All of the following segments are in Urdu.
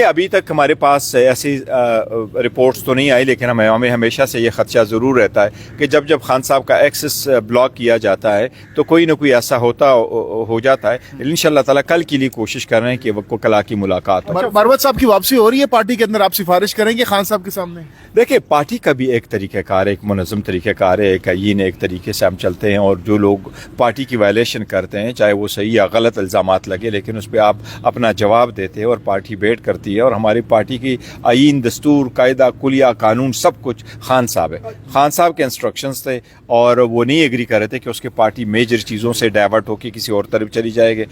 ابھی تک ہمارے پاس ایسی رپورٹس تو نہیں آئی، لیکن ہمیں ہمیشہ سے یہ خدشہ ضرور رہتا ہے کہ جب خان صاحب کا ایکسس بلاک کیا جاتا ہے تو کوئی نہ کوئی ایسا ہو جاتا ہے. انشاءاللہ تعالیٰ کل کے لیے کوشش کر رہے ہیں کہ وہ کل کی ملاقات ہو. مروت صاحب کی واپسی ہو رہی ہے پارٹی کے اندر، آپ سفارش کریں گے خان صاحب کے سامنے؟ دیکھیں، پارٹی کا بھی ایک طریقہ کار ہے، ایک منظم طریقہ کار ہے، ایک آئین، ایک طریقے سے ہم چلتے ہیں، اور جو لوگ پارٹی کی وائلیشن کرتے ہیں چاہے وہ صحیح یا غلط الزامات لگے لیکن اس پہ آپ اپنا جواب دیتے ہیں اور پارٹی بیٹھ کرتی ہے. اور ہماری پارٹی کی آئین، دستور، قاعدہ کلیہ، قانون سب کچھ خان صاحب ہے. خان صاحب کے انسٹرکشنز تھے اور وہ نہیں ایگری کر رہے تھے کہ اس کے پارٹی میجر چیزوں سے ڈائیورٹ ہو کے کسی اور طرف چلی جائے گی.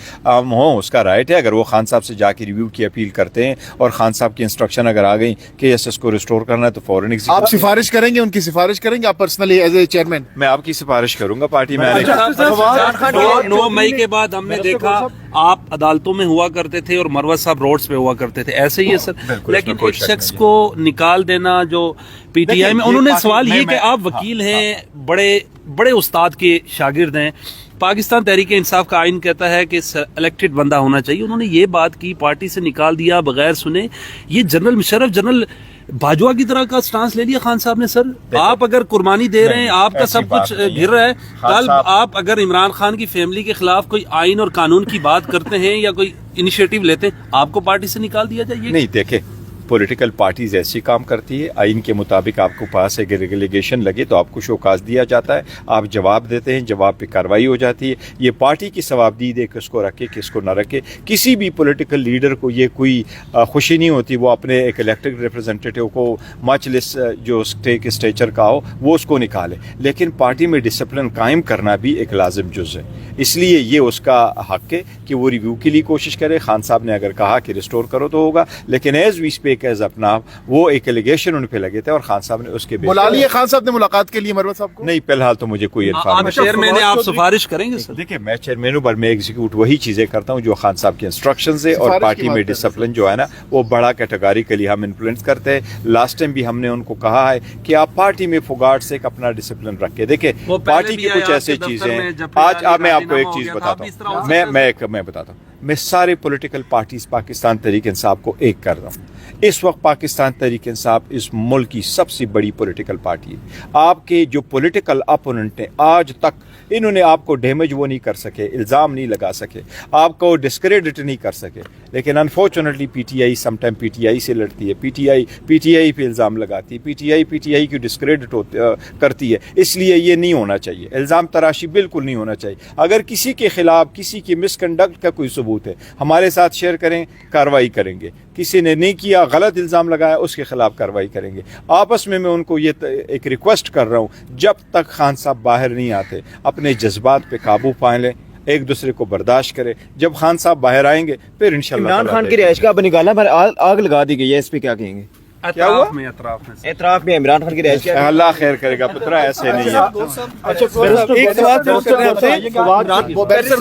اس کا رائٹ ہے، اگر وہ خان صاحب سے جا کے ریویو کی اپیل کرتے ہیں اور خان صاحب کی انسٹرکشن اگر آ گئی کہ اس کو ریسٹور کرنا ہے تو فوراً آپ سفارش کریں گے، ان کی سفارش کریں گے آپ پرسنلی ایز اے چیئرمین؟ میں آپ کی سفارش کروں گا پارٹی میں. 9 مئی کے بعد ہم نے دیکھا آپ عدالتوں میں ہوا کرتے تھے اور مروت صاحب روڈز پہ ہوا کرتے تھے، ایسے ہی ہے سر. لیکن ایک شخص کو نکال دینا جو پی ٹی آئی میں، انہوں نے سوال یہ کہ آپ وکیل ہیں، بڑے استاد کے شاگرد ہیں، پاکستان تحریک انصاف کا آئین کہتا ہے کہ الیکٹڈ بندہ ہونا چاہیے، انہوں نے یہ بات کی، پارٹی سے نکال دیا بغیر سنے. یہ جنرل مشرف، جنرل باجوہ کی طرح کا سٹانس لے لیا خان صاحب نے. سر آپ اگر قربانی دے رہے ہیں، آپ کا سب کچھ گر رہا ہے، کل آپ اگر عمران خان کی فیملی کے خلاف کوئی آئین اور قانون کی بات کرتے ہیں یا کوئی انیشیٹو لیتے ہیں، آپ کو پارٹی سے نکال دیا جائے. نہیں، دیکھیں، پولیٹیکل پارٹیز ایسی کام کرتی ہے، آئین کے مطابق آپ کو پاس ایک ریلیگیشن لگے تو آپ کو شوکاز دیا جاتا ہے، آپ جواب دیتے ہیں، جواب پہ کارروائی ہو جاتی ہے. یہ پارٹی کی ثوابدید ہے، کس کو رکھے کس کو نہ رکھے. کسی بھی پولیٹیکل لیڈر کو یہ کوئی خوشی نہیں ہوتی وہ اپنے ایک الیکٹڈ ریپرزنٹیٹیو کو مچ لیس جو اسٹیچر کا ہو وہ اس کو نکالے، لیکن پارٹی میں ڈسپلن قائم کرنا بھی ایک لازم جز ہے. اس لیے یہ اس کا حق ہے کہ وہ ریویو کے لیے کوشش کرے. خان صاحب نے اگر کہا کہ ریسٹور کرو تو ہوگا، لیکن ایز وی اسپیک ایز اپنا وہ ایک ایلیگیشن ان پہ لگے تھے اور خان صاحب نے اس کے بلا لیے خان صاحب نے ملاقات کے لیے مروت صاحب کو؟ نہیں، فی الحال تو مجھے کوئی انفارمیشن. چیئرمین آپ سفارش کریں گے سر؟ دیکھیں، میں چیئرمین ہوں پر میں ایگزیکیوٹ وہی چیزیں کرتا ہوں جو خان صاحب کی انسٹرکشنز ہے، اور پارٹی میں ڈسپلن جو ہے نا وہ بڑا کیٹیگوریکلی ہم انفلوئنس کرتے ہیں. لاسٹ ٹائم بھی ہم نے ان کو کہا ہے کہ آپ پارٹی میں فوگاٹ سے اپنا ڈسپلن رکھے. دیکھیں، پارٹی کی کچھ ایسی چیزیں آج میں آپ کو ایک چیز بتاتا ہوں، میں بتاتا ہوں، میں سارے پولیٹیکل پارٹیز پاکستان تحریک انصاف کو ایک کر رہا ہوں. اس وقت پاکستان تحریک انصاف اس ملک کی سب سے بڑی پولیٹیکل پارٹی ہے. آپ کے جو پولیٹیکل اپوننٹ ہیں آج تک انہوں نے آپ کو ڈیمیج وہ نہیں کر سکے، الزام نہیں لگا سکے، آپ کو ڈسکریڈٹ نہیں کر سکے. لیکن unfortunately P T I some time P T I سے لڑتی ہے، پی ٹی آئی پہ الزام لگاتی ہے، پی ٹی آئی کی ڈسکریڈٹ کرتی ہے. اس لیے یہ نہیں ہونا چاہیے، الزام تراشی بالکل نہیں ہونا چاہیے. اگر کسی کے خلاف کسی کی مس کنڈکٹ کا کوئی ثبوت ہے ہمارے ساتھ شیئر کریں، کارروائی کریں گے. کسی نے نہیں کیا، غلط الزام لگایا، اس کے خلاف کارروائی کریں گے. آپس میں ان کو یہ ایک ریکویسٹ کر رہا ہوں، جب تک خان صاحب باہر نہیں آتے اپنے جذبات پہ قابو پا لیں، ایک دوسرے کو برداشت کرے. جب خان صاحب باہر آئیں گے پھر انشاءاللہ عمران خان کی رہائش گاہ پر نکالا پر آگ لگا دی گئی ہے، اس پہ کیا کہیں گے؟ کیا ہوا؟ اطراف میں عمران خان کی رہائش گاہ. اللہ خیر کرے گا پترا، ایسے نہیں ہے. ایک سوال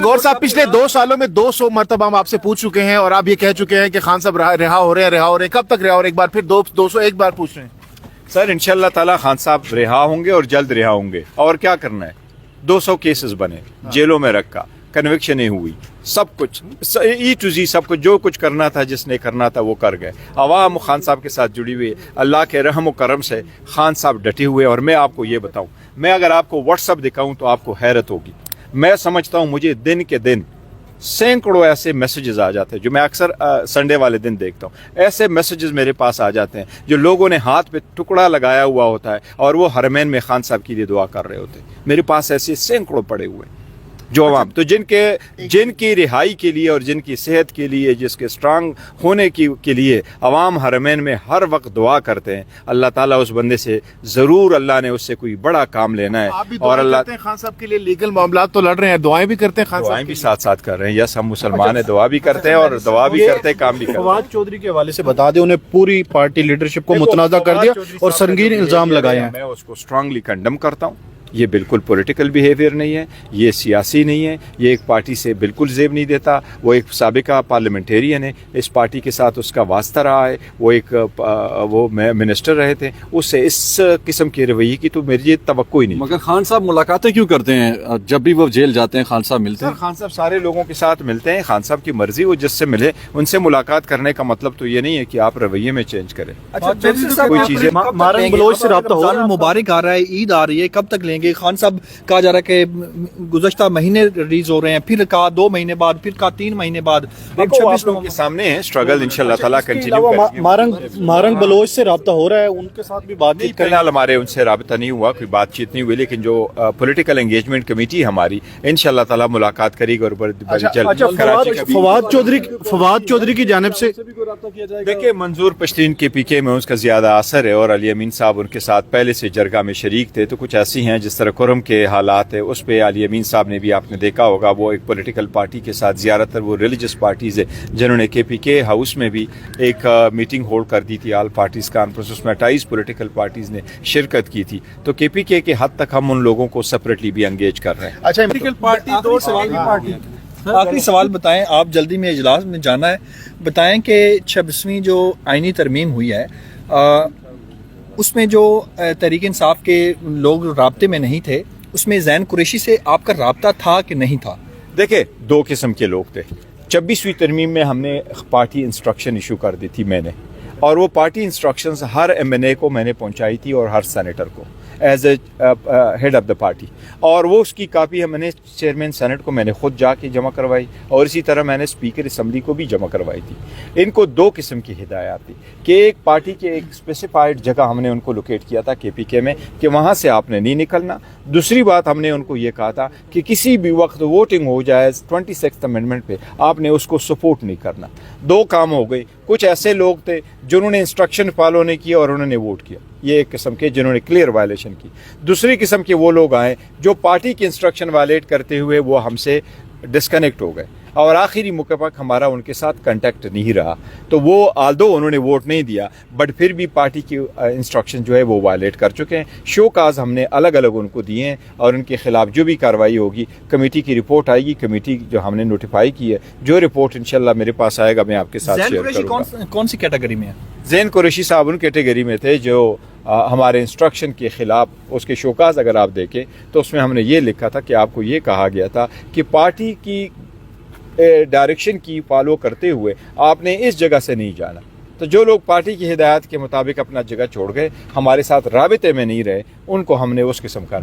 غور صاحب، پچھلے 2 سالوں میں 200 مرتبہ ہم آپ سے پوچھ چکے ہیں اور آپ یہ کہہ چکے ہیں کہ خان صاحب رہا ہو رہے ہیں. کب تک رہا ہو رہے ہیں؟ ایک بار پھر 201 بار پوچھ رہے ہیں. سر انشاءاللہ تعالی خان صاحب رہا ہوں گے اور جلد رہا ہوں گے. اور کیا کرنا ہے؟ 200 کیسز بنے، جیلوں میں رکھا، کنوکشنیں ہوئی، سب کچھ ای ٹو زی سب کچھ جو کچھ کرنا تھا جس نے کرنا تھا وہ کر گئے. عوام خان صاحب کے ساتھ جڑی ہوئی، اللہ کے رحم و کرم سے خان صاحب ڈٹے ہوئے. اور میں آپ کو یہ بتاؤں، میں اگر آپ کو واٹس ایپ دکھاؤں تو آپ کو حیرت ہوگی. میں سمجھتا ہوں مجھے دن کے دن سینکڑوں ایسے میسیجز آ جاتے ہیں جو میں اکثر سنڈے والے دن دیکھتا ہوں. ایسے میسیجز میرے پاس آ جاتے ہیں جو لوگوں نے ہاتھ پہ ٹکڑا لگایا ہوا ہوتا ہے اور وہ حرمین میں خان صاحب کے لیے دعا کر رہے ہوتے ہیں. میرے پاس ایسے سینکڑوں پڑے ہوئے ہیں جو عوام تو جن کی رہائی کے لیے اور جن کی صحت کے لیے، جس کے اسٹرانگ ہونے کے لیے عوام حرمین میں ہر وقت دعا کرتے ہیں. اللہ تعالیٰ اس بندے سے ضرور، اللہ نے اس سے کوئی بڑا کام لینا ہے. اور اللہ خان صاحب کے لیے لیگل معاملات تو لڑ رہے ہیں، دعائیں بھی کرتے ہیں خان صاحب، دعائیں بھی ساتھ ساتھ کر رہے ہیں. یس، ہم مسلمان ہیں، دعا بھی کرتے ہیں اور دعا بھی کرتے ہیں، کام بھی کرتے ہیں. فواد چودھری کے حوالے سے بتا دیں، انہیں پوری پارٹی لیڈرشپ کو متنازع کر دیا اور سنگین الزام لگائے ہیں. میں اس کو اسٹرانگلی کنڈم کرتا ہوں. یہ بالکل پولیٹیکل بیہیویئر نہیں ہے, یہ سیاسی نہیں ہے, یہ ایک پارٹی سے بالکل زیب نہیں دیتا. وہ ایک سابقہ پارلیمنٹیرین ہے, اس پارٹی کے ساتھ اس کا واسطہ رہا ہے, وہ ایک وہ منسٹر رہے تھے, اس سے اس قسم کے رویے کی تو میری یہ توقع ہی نہیں. مگر خان صاحب ملاقاتیں کیوں کرتے ہیں جب بھی وہ جیل جاتے ہیں؟ خان صاحب ملتے ہیں. خان صاحب سارے لوگوں کے ساتھ ملتے ہیں, خان صاحب کی مرضی, وہ جس سے ملے ان سے ملاقات کرنے کا مطلب تو یہ نہیں ہے کہ آپ رویے میں چینج کریں. کوئی چیزیں مارنگ بلوچ سے رابطہ ہو رہا ہے, مبارک آ رہا ہے, عید آ رہی ہے, کب تک لیں گے؟ خان صاحب کہا جا رہا ہے کہ گزشتہ مہینے ریلیز ہو رہے ہیں, پھر کہا 2 مہینے بعد, پھر کہا 3 مہینے بعد. 26 لوگوں کے سامنے ہے اسٹرگل, انشاءاللہ تعالیٰ کنٹینیو کریں گے. مارنگ بلوچ سے رابطہ ہو رہا ہے, ان کے ساتھ بھی بات چیت فی الحال ہمارے ان سے رابطہ نہیں ہوا, کوئی بات چیت نہیں ہوئی, لیکن جو پولیٹیکل انگیجمنٹ کمیٹی ہماری انشاءاللہ تعالیٰ ملاقات کرے گی. اور بڑی جلد کراچی کا بھی فواد چودھری کی جانب سے دیکھیں, منظور پشتین کے پی کے میں اس کا زیادہ اثر ہے, اور علی امین صاحب ان کے ساتھ پہلے سے جرگہ میں شریک تھے, تو کچھ ایسی ہیں جس طرح کرم کے حالات ہے, اس پہ علی امین صاحب نے بھی آپ نے دیکھا ہوگا, وہ ایک پولیٹیکل پارٹی کے ساتھ زیادہ تر وہ ریلیجس پارٹیز ہے جنہوں نے کے پی کے ہاؤس میں بھی ایک میٹنگ ہولڈ کر دی تھی, آل پارٹیز کانفرنس, اس میں 28 پولیٹیکل پارٹیز نے شرکت کی تھی. تو کے پی کے حد تک ہم ان لوگوں کو سپریٹلی بھی انگیج کر رہے ہیں. اچھا آخری سوال بتائیں, آپ جلدی میں اجلاس میں جانا ہے, بتائیں کہ 26ویں جو آئینی ترمیم ہوئی ہے اس میں جو تحریک انصاف کے لوگ رابطے میں نہیں تھے, اس میں زین قریشی سے آپ کا رابطہ تھا کہ نہیں تھا؟ دیکھیں, 2 قسم کے لوگ تھے. 26ویں ترمیم میں ہم نے پارٹی انسٹرکشن ایشو کر دی تھی میں نے, اور وہ پارٹی انسٹرکشنز ہر ایم این اے کو میں نے پہنچائی تھی اور ہر سینیٹر کو as a head of the party, اور وہ اس کی کاپی میں نے چیئرمین سینٹ کو میں نے خود جا کے جمع کروائی, اور اسی طرح میں نے اسپیکر اسمبلی کو بھی جمع کروائی تھی. ان کو 2 قسم کی ہدایات تھی کہ ایک پارٹی کے ایک اسپیسیفائڈ جگہ ہم نے ان کو لوکیٹ کیا تھا کے پی کے میں کہ وہاں سے آپ نے نہیں نکلنا. دوسری بات ہم نے ان کو یہ کہا تھا کہ کسی بھی وقت ووٹنگ ہو جائے 26th امینڈمنٹ پہ, آپ نے اس کو سپورٹ نہیں کرنا. 2 کام ہو گئے. کچھ ایسے لوگ تھے جنہوں نے انسٹرکشن فالو نہیں کیا اور انہوں نے ووٹ کیا, یہ ایک قسم کے جنہوں نے کلیئر وائلیشن کی. دوسری قسم کے وہ لوگ آئے جو پارٹی کی انسٹرکشن وائلیٹ کرتے ہوئے وہ ہم سے ڈسکنیکٹ ہو گئے, اور آخری موقع پر ہمارا ان کے ساتھ کنٹیکٹ نہیں رہا. تو وہ آلدو انہوں نے ووٹ نہیں دیا, بٹ پھر بھی پارٹی کی انسٹرکشن جو ہے وہ وائلیٹ کر چکے ہیں. شو کاز ہم نے الگ الگ ان کو دیے ہیں, اور ان کے خلاف جو بھی کارروائی ہوگی کمیٹی کی رپورٹ آئے گی, کمیٹی جو ہم نے نوٹیفائی کی ہے, جو رپورٹ انشاءاللہ میرے پاس آئے گا میں آپ کے ساتھ شیئر کروں گا. کون سی کیٹیگری میں ہے؟ زین قریشی صاحب ان کیٹیگری میں تھے جو ہمارے انسٹرکشن کے خلاف, اس کے شوکاز اگر آپ دیکھیں تو اس میں ہم نے یہ لکھا تھا کہ آپ کو یہ کہا گیا تھا کہ پارٹی کی ڈائریکشن کی فالو کرتے ہوئے آپ نے اس جگہ سے نہیں جانا. تو جو لوگ پارٹی کی ہدایات کے مطابق اپنا جگہ چھوڑ گئے, ہمارے ساتھ رابطے میں نہیں رہے, ان کو ہم نے اس قسم کا